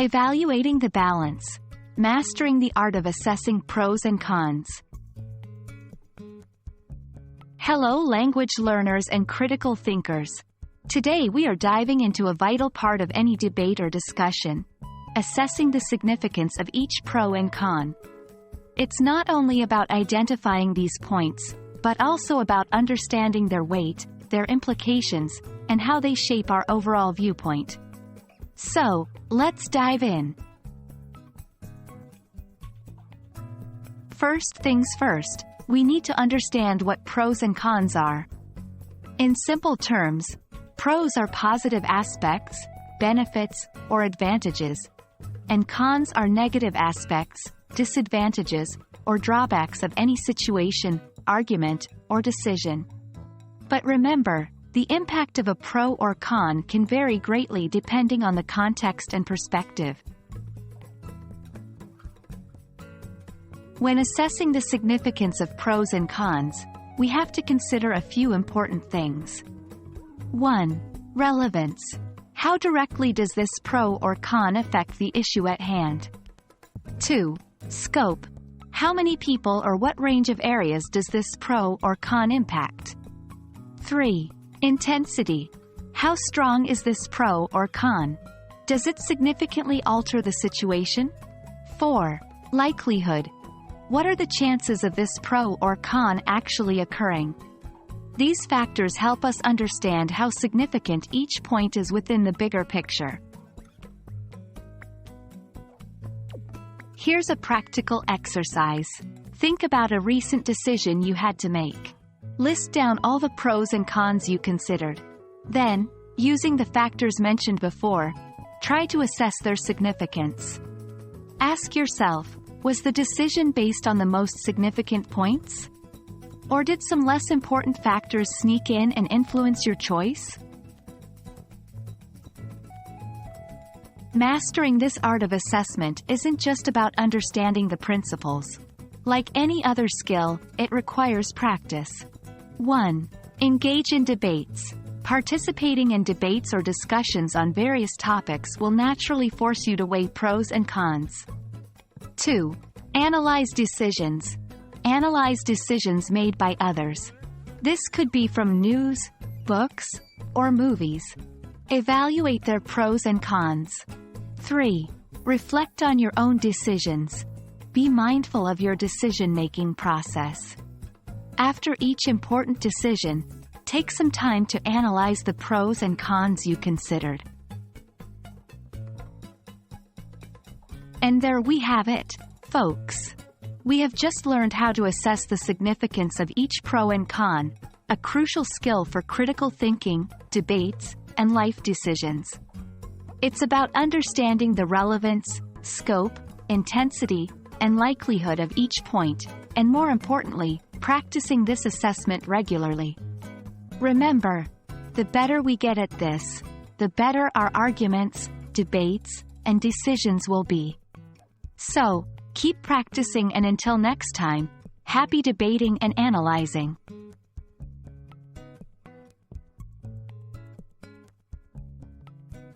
Evaluating the balance. Mastering the art of assessing pros and cons. Hello language learners and critical thinkers. Today we are diving into a vital part of any debate or discussion: assessing the significance of each pro and con. It's not only about identifying these points, but also about understanding their weight, their implications, and how they shape our overall viewpoint. So, let's dive in. First things first, we need to understand what pros and cons are. In simple terms, pros are positive aspects, benefits, or advantages, and cons are negative aspects, disadvantages, or drawbacks of any situation, argument, or decision. But remember, the impact of a pro or con can vary greatly depending on the context and perspective. When assessing the significance of pros and cons, we have to consider a few important things. 1. Relevance. How directly does this pro or con affect the issue at hand? 2. Scope. How many people or what range of areas does this pro or con impact? 3. Intensity. How strong is this pro or con? Does it significantly alter the situation? 4. Likelihood. What are the chances of this pro or con actually occurring? These factors help us understand how significant each point is within the bigger picture. Here's a practical exercise. Think about a recent decision you had to make. List down all the pros and cons you considered. Then, using the factors mentioned before, try to assess their significance. Ask yourself, was the decision based on the most significant points? Or did some less important factors sneak in and influence your choice? Mastering this art of assessment isn't just about understanding the principles. Like any other skill, it requires practice. 1. Engage in debates. Participating in debates or discussions on various topics will naturally force you to weigh pros and cons. 2. Analyze decisions. Analyze decisions made by others. This could be from news, books, or movies. Evaluate their pros and cons. 3. Reflect on your own decisions. Be mindful of your decision-making process. After each important decision, take some time to analyze the pros and cons you considered. And there we have it, folks. We have just learned how to assess the significance of each pro and con, a crucial skill for critical thinking, debates, and life decisions. It's about understanding the relevance, scope, intensity, and likelihood of each point, and more importantly, practicing this assessment regularly. Remember, the better we get at this, the better our arguments, debates, and decisions will be. So, keep practicing, and until next time, happy debating and analyzing.